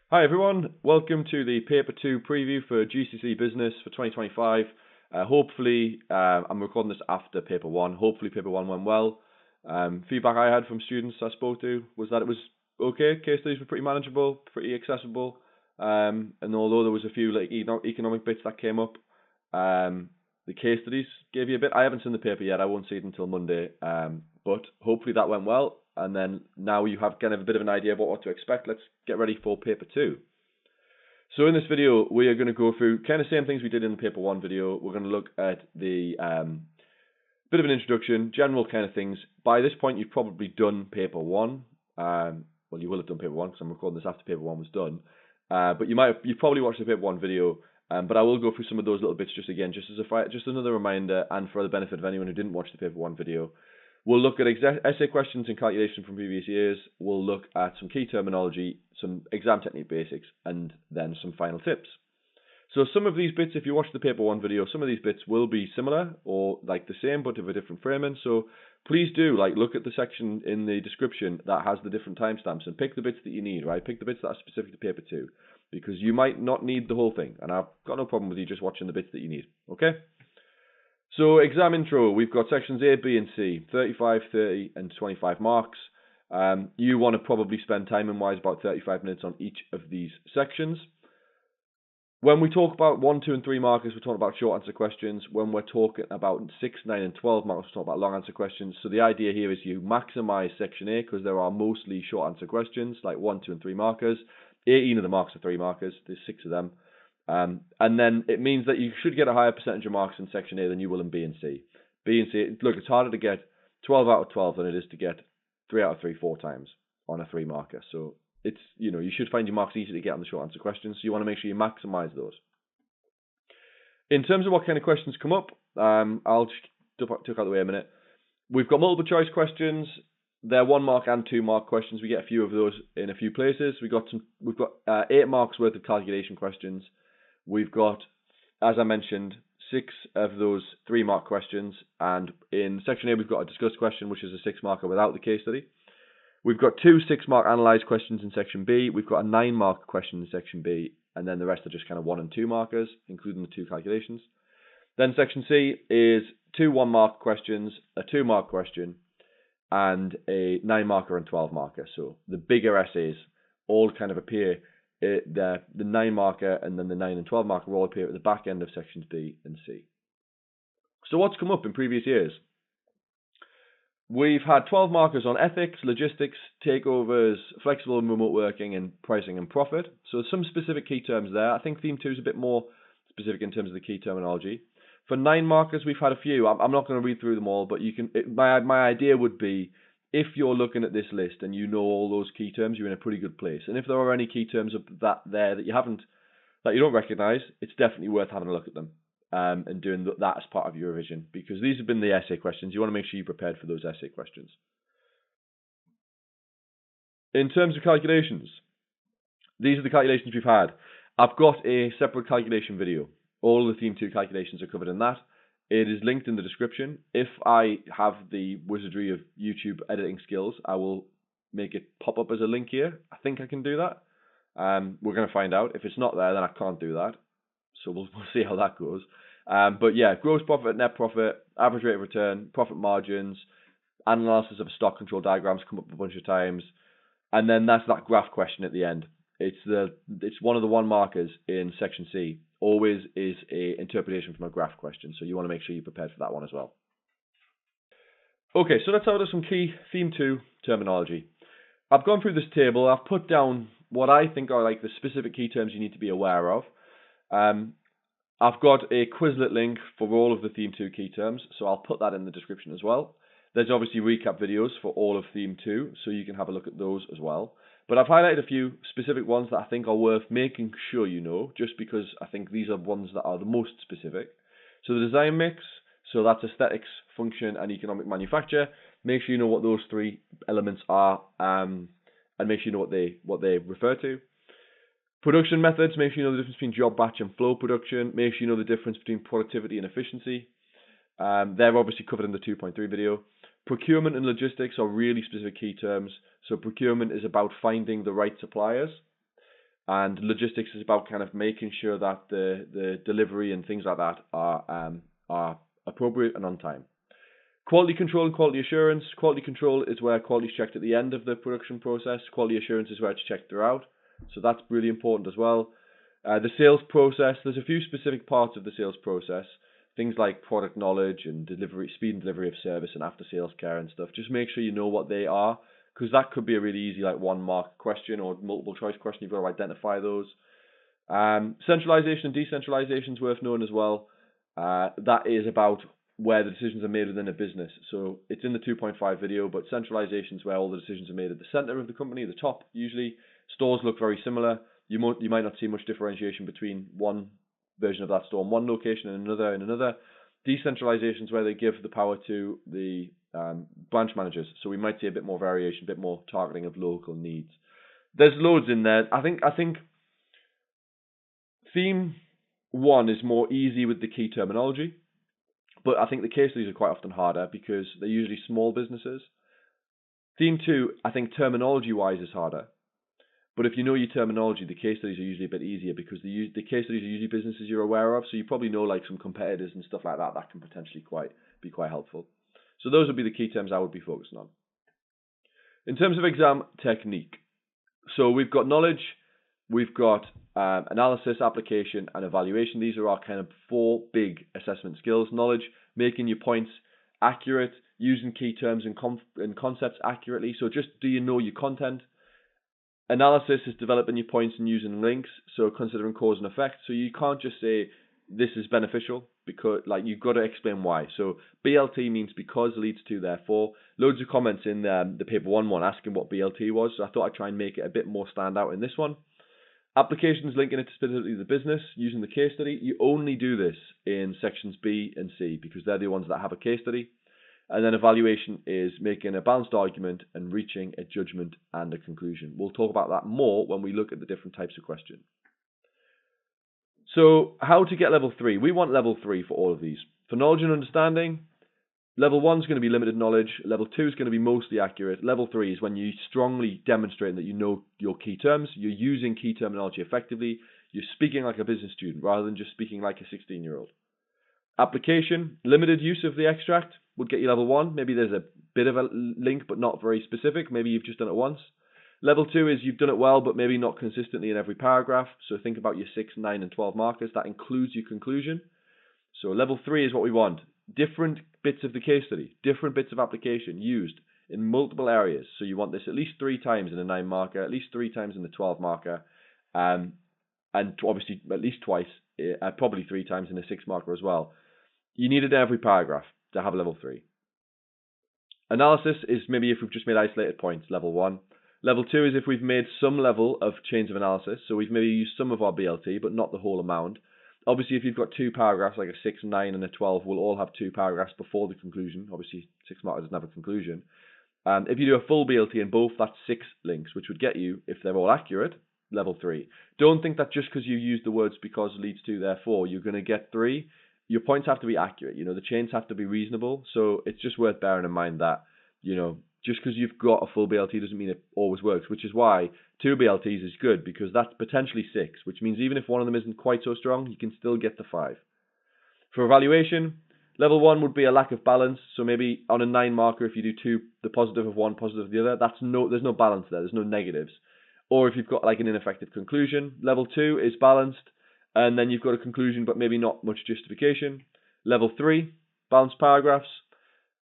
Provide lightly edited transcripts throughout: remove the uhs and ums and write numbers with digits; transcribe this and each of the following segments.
Hi everyone, welcome to the Paper 2 preview for GCSE Business for 2025. Hopefully, I'm recording this after Paper 1. Hopefully Paper 1 went well. Feedback I had from students I spoke to was that it was okay. Case studies were pretty manageable, pretty accessible. And although there was a few like economic bits that came up, the case studies gave you a bit. I haven't seen the paper yet. I won't see it until Monday. But hopefully that went well. And then now you have kind of a bit of an idea of what to expect. Let's get ready for Paper 2. So in this video, we are going to go through kind of same things we did in the Paper 1 video. We're going to look at the bit of an introduction, general kind of things. By this point, you've probably done Paper 1. Well, you will have done Paper 1 because I'm recording this after Paper 1 was done. But you've probably watched the Paper 1 video. But I will go through some of those little bits just again, just another reminder, and for the benefit of anyone who didn't watch the Paper 1 video. We'll look at essay questions and calculation from previous years. We'll look at some key terminology, some exam technique basics, and then some final tips. So some of these bits, if you watch the Paper 1 video, some of these bits will be similar or like the same but of a different framing. So please do look at the section in the description that has the different timestamps and pick the bits that you need, right? Pick the bits that are specific to Paper 2 because you might not need the whole thing. And I've got no problem with you just watching the bits that you need, okay? So exam intro, we've got sections A, B and C, 35, 30 and 25 marks. You want to probably spend time-wise about 35 minutes on each of these sections. When we talk about 1, 2 and 3 markers, we're talking about short answer questions. When we're talking about 6, 9 and 12 markers, we're talking about long answer questions. So the idea here is you maximize section A because there are mostly short answer questions like 1, 2 and 3 markers. 18 of the marks are 3 markers, there's 6 of them. And then it means that you should get a higher percentage of marks in section A than you will in B and C. B and C, look, it's harder to get 12 out of 12 than it is to get 3 out of 3 4 times on a 3 marker. So it's, you should find your marks easy to get on the short answer questions. So you want to make sure you maximize those. In terms of what kind of questions come up, I'll just took out the way a minute. We've got multiple choice questions. They're 1 mark and 2 mark questions. We get a few of those in a few places. We've got 8 marks worth of calculation questions. We've got, as I mentioned, 6 of those 3 mark questions, and in section A we've got a discussed question, which is a 6 marker without the case study. We've got 2 6 mark analysed questions in section B. We've got a 9 mark question in section B, and then the rest are just kind of 1 and 2 markers, including the 2 calculations. Then section C is 2 1 mark questions, a 2 mark question, and a 9 marker and 12 marker. So the bigger essays all kind of appear. The 9 marker and then the 9 and 12 marker will all appear at the back end of sections B and C. So what's come up in previous years? We've had 12 markers on ethics, logistics, takeovers, flexible and remote working, and pricing and profit. So some specific key terms there. I think theme 2 is a bit more specific in terms of the key terminology. For 9 markers, we've had a few. I'm not going to read through them all, but you can. My idea would be, if you're looking at this list and you know all those key terms, you're in a pretty good place. And if there are any key terms of that you don't recognise, it's definitely worth having a look at them and doing that as part of your revision, because these have been the essay questions. You want to make sure you're prepared for those essay questions. In terms of calculations, these are the calculations we've had. I've got a separate calculation video. All the Theme 2 calculations are covered in that. It is linked in the description. If I have the wizardry of YouTube editing skills, I will make it pop up as a link here. I think I can do that. We're going to find out. If it's not there, then I can't do that. So we'll see how that goes. But yeah, gross profit, net profit, average rate of return, profit margins, analysis of stock control diagrams come up a bunch of times. And then that's that graph question at the end. It's one of the 1 markers in section C. Always is a interpretation from a graph question, so you want to make sure you're prepared for that one as well. Okay, so let's have some key Theme 2 terminology. I've gone through this table. I've put down what I think are like the specific key terms you need to be aware of. I've got a Quizlet link for all of the Theme 2 key terms, so I'll put that in the description as well. There's obviously recap videos for all of Theme 2, so you can have a look at those as well. But I've highlighted a few specific ones that I think are worth making sure you know, just because I think these are ones that are the most specific. So the design mix, so that's aesthetics, function, and economic manufacture. Make sure you know what those 3 elements are, and make sure you know what they refer to. Production methods, make sure you know the difference between job batch and flow production. Make sure you know the difference between productivity and efficiency. They're obviously covered in the 2.3 video. Procurement and logistics are really specific key terms. So procurement is about finding the right suppliers. And logistics is about kind of making sure that the delivery and things like that are appropriate and on time. Quality control and quality assurance. Quality control is where quality is checked at the end of the production process. Quality assurance is where it's checked throughout. So that's really important as well. The sales process, there's a few specific parts of the sales process. Things like product knowledge and delivery, speed and delivery of service and after sales care and stuff. Just make sure you know what they are, because that could be a really easy like 1-mark question or multiple choice question. You've got to identify those. Centralization and decentralization is worth knowing as well. That is about where the decisions are made within a business. So it's in the 2.5 video, but centralization is where all the decisions are made at the center of the company, the top usually. Stores look very similar. You might not see much differentiation between one version of that store in one location and another in another. Decentralization is where they give the power to the branch managers. So we might see a bit more variation, a bit more targeting of local needs. There's loads in there. I think theme 1 is more easy with the key terminology, but I think the case studies are quite often harder because they're usually small businesses. Theme 2, I think terminology-wise is harder. But if you know your terminology, the case studies are usually a bit easier because the case studies are usually businesses you're aware of, so you probably know like some competitors and stuff like that. That can potentially be quite helpful. So those would be the key terms I would be focusing on. In terms of exam technique, so we've got knowledge, we've got analysis, application, and evaluation. These are our kind of 4 big assessment skills. Knowledge, making your points accurate, using key terms and concepts accurately. So just do you know your content? Analysis is developing your points and using links, so considering cause and effect. So you can't just say this is beneficial, because like you've got to explain why. So BLT means because leads to therefore. Loads of comments in the paper one asking what BLT was, so I thought I'd try and make it a bit more stand out in this one. Applications linking it specifically to the business using the case study. You only do this in sections B and C because they're the ones that have a case study. And then evaluation is making a balanced argument and reaching a judgment and a conclusion. We'll talk about that more when we look at the different types of question. So how to get level 3? We want level 3 for all of these. For knowledge and understanding, level 1 is going to be limited knowledge. Level 2 is going to be mostly accurate. Level 3 is when you strongly demonstrate that you know your key terms, you're using key terminology effectively, you're speaking like a business student rather than just speaking like a 16-year-old. Application, limited use of the extract would get you level 1. Maybe there's a bit of a link, but not very specific. Maybe you've just done it once. Level 2 is you've done it well, but maybe not consistently in every paragraph. So think about your 6, 9, and 12 markers. That includes your conclusion. So level 3 is what we want. Different bits of the case study, different bits of application used in multiple areas. So you want this at least 3 times in a 9 marker, at least 3 times in the 12 marker, and obviously at least twice, probably 3 times in a 6 marker as well. You need it in every paragraph to have level 3. Analysis is maybe if we've just made isolated points, level 1. Level 2 is if we've made some level of chains of analysis, so we've maybe used some of our BLT, but not the whole amount. Obviously, if you've got 2 paragraphs, like a 6, 9, and a 12, we'll all have 2 paragraphs before the conclusion. Obviously, 6 marker doesn't have a conclusion. If you do a full BLT in both, that's 6 links, which would get you, if they're all accurate, level 3. Don't think that just because you use the words because leads to therefore, you're going to get 3. Your points have to be accurate. The chains have to be reasonable. So it's just worth bearing in mind that, just because you've got a full BLT doesn't mean it always works, which is why 2 BLTs is good because that's potentially 6, which means even if one of them isn't quite so strong, you can still get to 5. For evaluation, level 1 would be a lack of balance. So maybe on a 9 marker, if you do 2, the positive of one, positive of the other, there's no balance there. There's no negatives. Or if you've got like an ineffective conclusion, level 2 is balanced. And then you've got a conclusion, but maybe not much justification. Level 3, balanced paragraphs.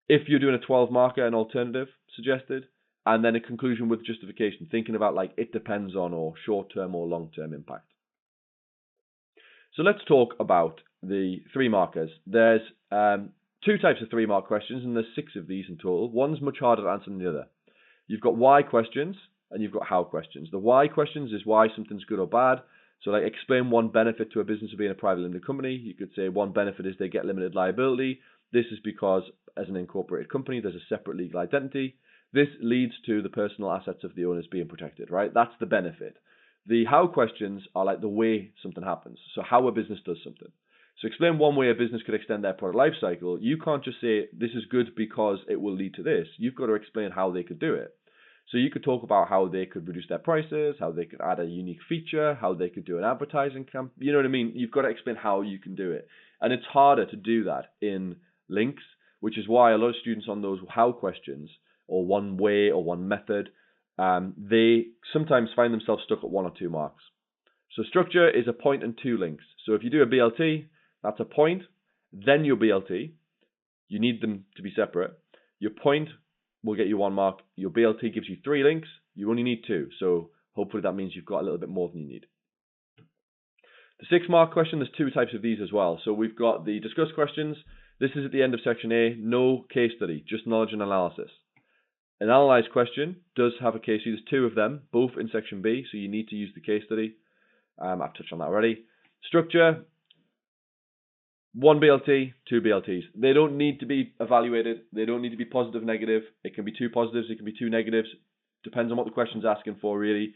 If you're doing a 12 marker, an alternative suggested. And then a conclusion with justification, thinking about like it depends on or short-term or long-term impact. So let's talk about the 3 markers. There's 2 types of 3-mark questions, and there's 6 of these in total. One's much harder to answer than the other. You've got why questions, and you've got how questions. The why questions is why something's good or bad. So like explain one benefit to a business of being a private limited company. You could say one benefit is they get limited liability. This is because as an incorporated company, there's a separate legal identity. This leads to the personal assets of the owners being protected, right? That's the benefit. The how questions are like the way something happens. So how a business does something. So explain one way a business could extend their product life cycle. You can't just say this is good because it will lead to this. You've got to explain how they could do it. So you could talk about how they could reduce their prices, how they could add a unique feature, how they could do an advertising campaign. You know what I mean? You've got to explain how you can do it. And it's harder to do that in links, which is why a lot of students on those how questions, or one way or one method, they sometimes find themselves stuck at 1 or 2 marks. So structure is a point and 2 links. So if you do a BLT, that's a point, then your BLT. You need them to be separate. Your point will get you 1 mark. Your BLT gives you 3 links. You only need 2. So hopefully that means you've got a little bit more than you need. The 6 mark question, there's 2 types of these as well. So we've got the discuss questions. This is at the end of section A. No case study, just knowledge and analysis. An analyze question does have a case study. There's 2 of them, both in section B. So you need to use the case study. I've touched on that already. Structure, 1 BLT, 2 BLTs. They don't need to be evaluated. They don't need to be positive, negative. It can be 2 positives. It can be 2 negatives. Depends on what the question's asking for, really.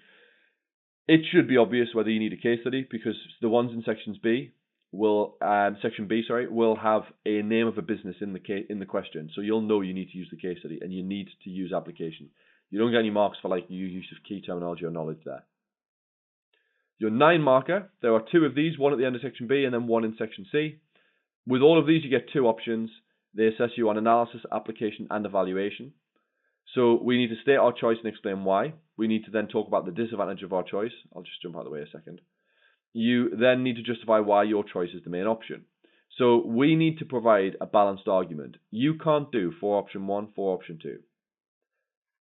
It should be obvious whether you need a case study, because the ones in section B will have a name of a business in the question. So you'll know you need to use the case study, and you need to use application. You don't get any marks for use of key terminology or knowledge there. Your 9 marker, there are 2 of these, 1 at the end of section B and then 1 in section C. With all of these, you get 2 options. They assess you on analysis, application, and evaluation. So we need to state our choice and explain why. We need to then talk about the disadvantage of our choice. I'll just jump out of the way a second. You then need to justify why your choice is the main option. So we need to provide a balanced argument. You can't do for option 1, for option 2.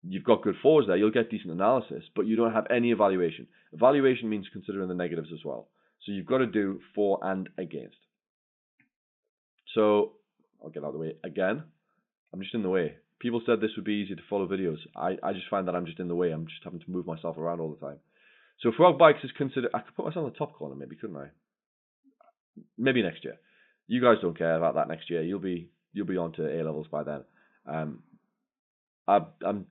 You've got good fours there. You'll get decent analysis, but you don't have any evaluation. Evaluation means considering the negatives as well. So you've got to do for and against. So I'll get out of the way again. I'm just in the way. People said this would be easy to follow videos. I just find that I'm just in the way. I'm just having to move myself around all the time. So frog bikes is considered. I could put myself on the top corner, maybe, couldn't I? Maybe next year. You guys don't care about that next year. You'll be on to A levels by then. I'm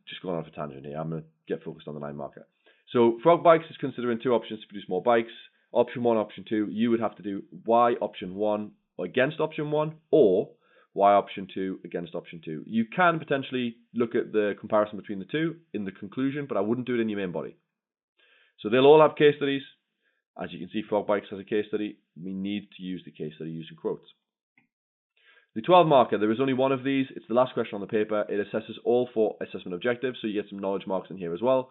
just going off a tangent here. I'm going to get focused on the 9 marker. So frog bikes is considering 2 options to produce more bikes. Option 1, option 2. You would have to do Y option 1 against option 1, or Y option 2 against option 2. You can potentially look at the comparison between the 2 in the conclusion, but I wouldn't do it in your main body. So they'll all have case studies. As you can see, frog bikes has a case study. We need to use the case study using quotes. The 12 marker, there is only 1 of these. It's the last question on the paper. It assesses all 4 assessment objectives, so you get some knowledge marks in here as well.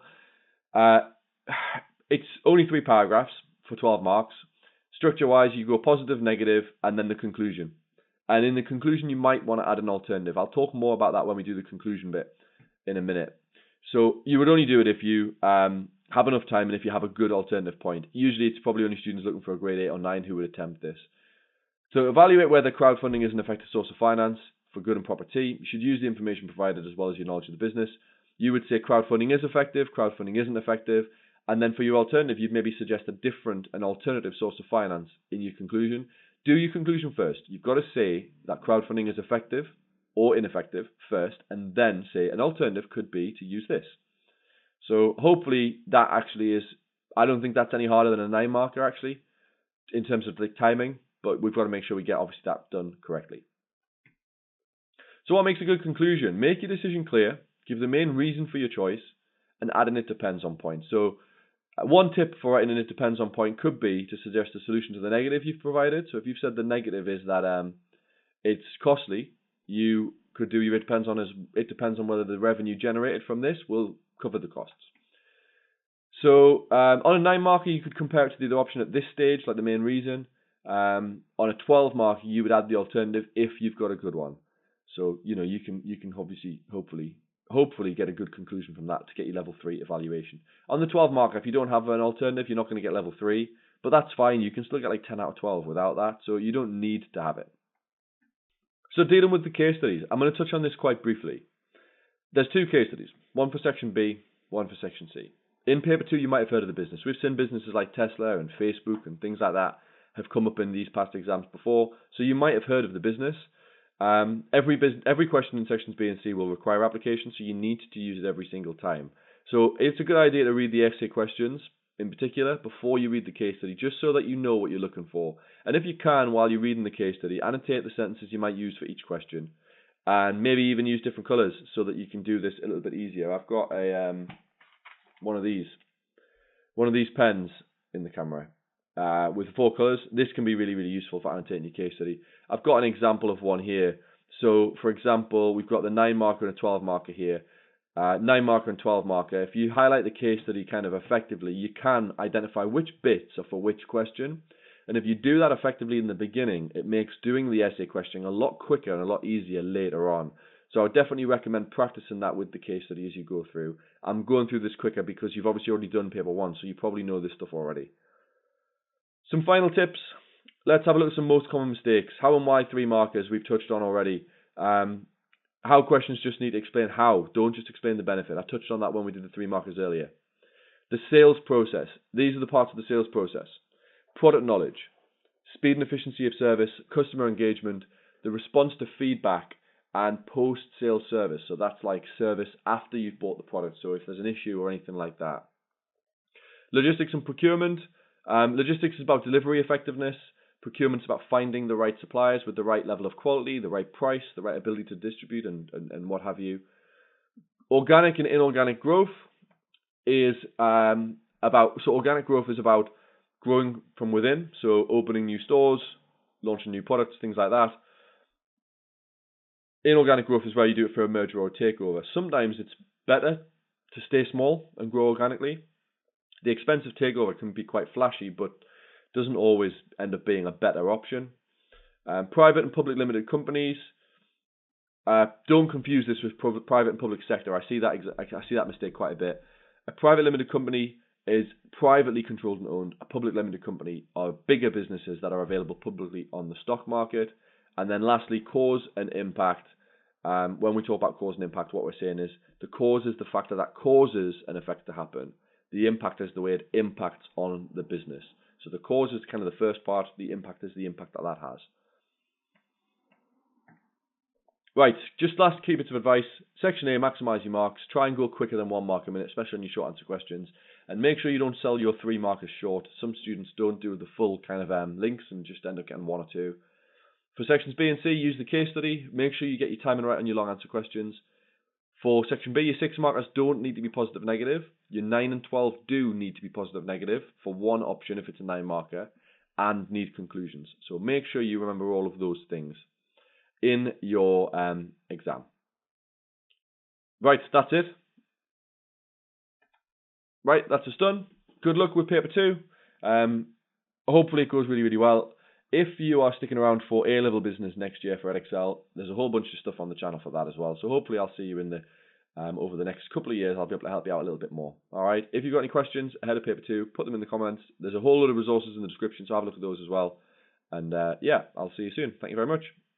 It's only 3 paragraphs for 12 marks. Structure-wise, you go positive, negative, and then the conclusion. And in the conclusion, you might want to add an alternative. I'll talk more about that when we do the conclusion bit in a minute. So you would only do it if you have enough time and if you have a good alternative point. Usually it's probably only students looking for a grade 8 or 9 who would attempt this. So evaluate whether crowdfunding is an effective source of finance for good and proper tea. You should use the information provided as well as your knowledge of the business. You would say crowdfunding is effective, crowdfunding isn't effective. And then for your alternative, you'd maybe suggest an alternative source of finance in your conclusion. Do your conclusion first. You've got to say that crowdfunding is effective or ineffective first, and then say an alternative could be to use this. So hopefully that actually is, I don't think that's any harder than a 9 marker actually, in terms of the timing, but we've got to make sure we get obviously that done correctly. So what makes a good conclusion? Make your decision clear, give the main reason for your choice, and add an it depends on point. So one tip for writing an it depends on point could be to suggest a solution to the negative you've provided. So if you've said the negative is that it's costly, you could do your it depends on whether the revenue generated from this will cover the costs. So on a 9 marker, you could compare it to the other option at this stage, like the main reason. On a 12 marker, you would add the alternative if you've got a good one. So you can obviously hopefully get a good conclusion from that to get your level 3 evaluation. On the 12 marker, if you don't have an alternative, you're not going to get level 3, but that's fine. You can still get like 10 out of 12 without that, so you don't need to have it. So dealing with the case studies, I'm going to touch on this quite briefly. There's 2 case studies, one for section B, one for section C. In paper 2, you might have heard of the business. We've seen businesses like Tesla and Facebook and things like that have come up in these past exams before, so you might have heard of the business. Every question in sections B and C will require application, so you need to use it every single time. So it's a good idea to read the essay questions in particular before you read the case study, just so that you know what you're looking for. And if you can, while you're reading the case study, annotate the sentences you might use for each question. and maybe even use different colours so that you can do this a little bit easier. I've got a one of these pens in the camera with 4 colours. This can be really, really useful for annotating your case study. I've got an example of one here. So, for example, we've got the 9 marker and a 12 marker here. 9 marker and 12 marker. If you highlight the case study kind of effectively, you can identify which bits are for which question. And if you do that effectively in the beginning, it makes doing the essay questioning a lot quicker and a lot easier later on. So I would definitely recommend practicing that with the case study as you go through. I'm going through this quicker because you've obviously already done paper 1, so you probably know this stuff already. Some final tips. Let's have a look at some most common mistakes. How and why 3 markers we've touched on already. How questions just need to explain how. Don't just explain the benefit. I touched on that when we did the 3 markers earlier. The sales process. These are the parts of the sales process. Product knowledge, speed and efficiency of service, customer engagement, the response to feedback, and post-sales service. So that's like service after you've bought the product. So if there's an issue or anything like that. Logistics and procurement. Logistics is about delivery effectiveness. Procurement is about finding the right suppliers with the right level of quality, the right price, the right ability to distribute, and what have you. Organic and inorganic growth is organic growth is about growing from within, so opening new stores, launching new products, things like that. Inorganic growth is where you do it for a merger or a takeover. Sometimes it's better to stay small and grow organically. The expensive takeover can be quite flashy, but doesn't always end up being a better option. Private and public limited companies. Don't confuse this with private and public sector. I see that mistake quite a bit. A private limited company is privately controlled and owned. A public limited company are bigger businesses that are available publicly on the stock market. And then lastly, cause and impact. When we talk about cause and impact, what we're saying is the cause is the factor that causes an effect to happen. The impact is the way it impacts on the business. So the cause is kind of the first part. The impact is the impact that has. Right, just last key bits of advice. Section A, maximise your marks. Try and go quicker than 1 mark a minute, especially on your short answer questions. And make sure you don't sell your 3 markers short. Some students don't do the full kind of links and just end up getting 1 or 2. For sections B and C, use the case study. Make sure you get your timing right on your long answer questions. For section B, your 6 markers don't need to be positive negative. Your 9 and 12 do need to be positive negative for one option if it's a 9 marker, and need conclusions. So make sure you remember all of those things in your exam. Right, that's it. Right, that's us done. Good luck with paper 2. Hopefully it goes really, really well. If you are sticking around for A-level business next year for Edexcel, there's a whole bunch of stuff on the channel for that as well. So hopefully I'll see you in the over the next couple of years. I'll be able to help you out a little bit more. All right. If you've got any questions ahead of paper 2, put them in the comments. There's a whole lot of resources in the description, so have a look at those as well. And yeah, I'll see you soon. Thank you very much.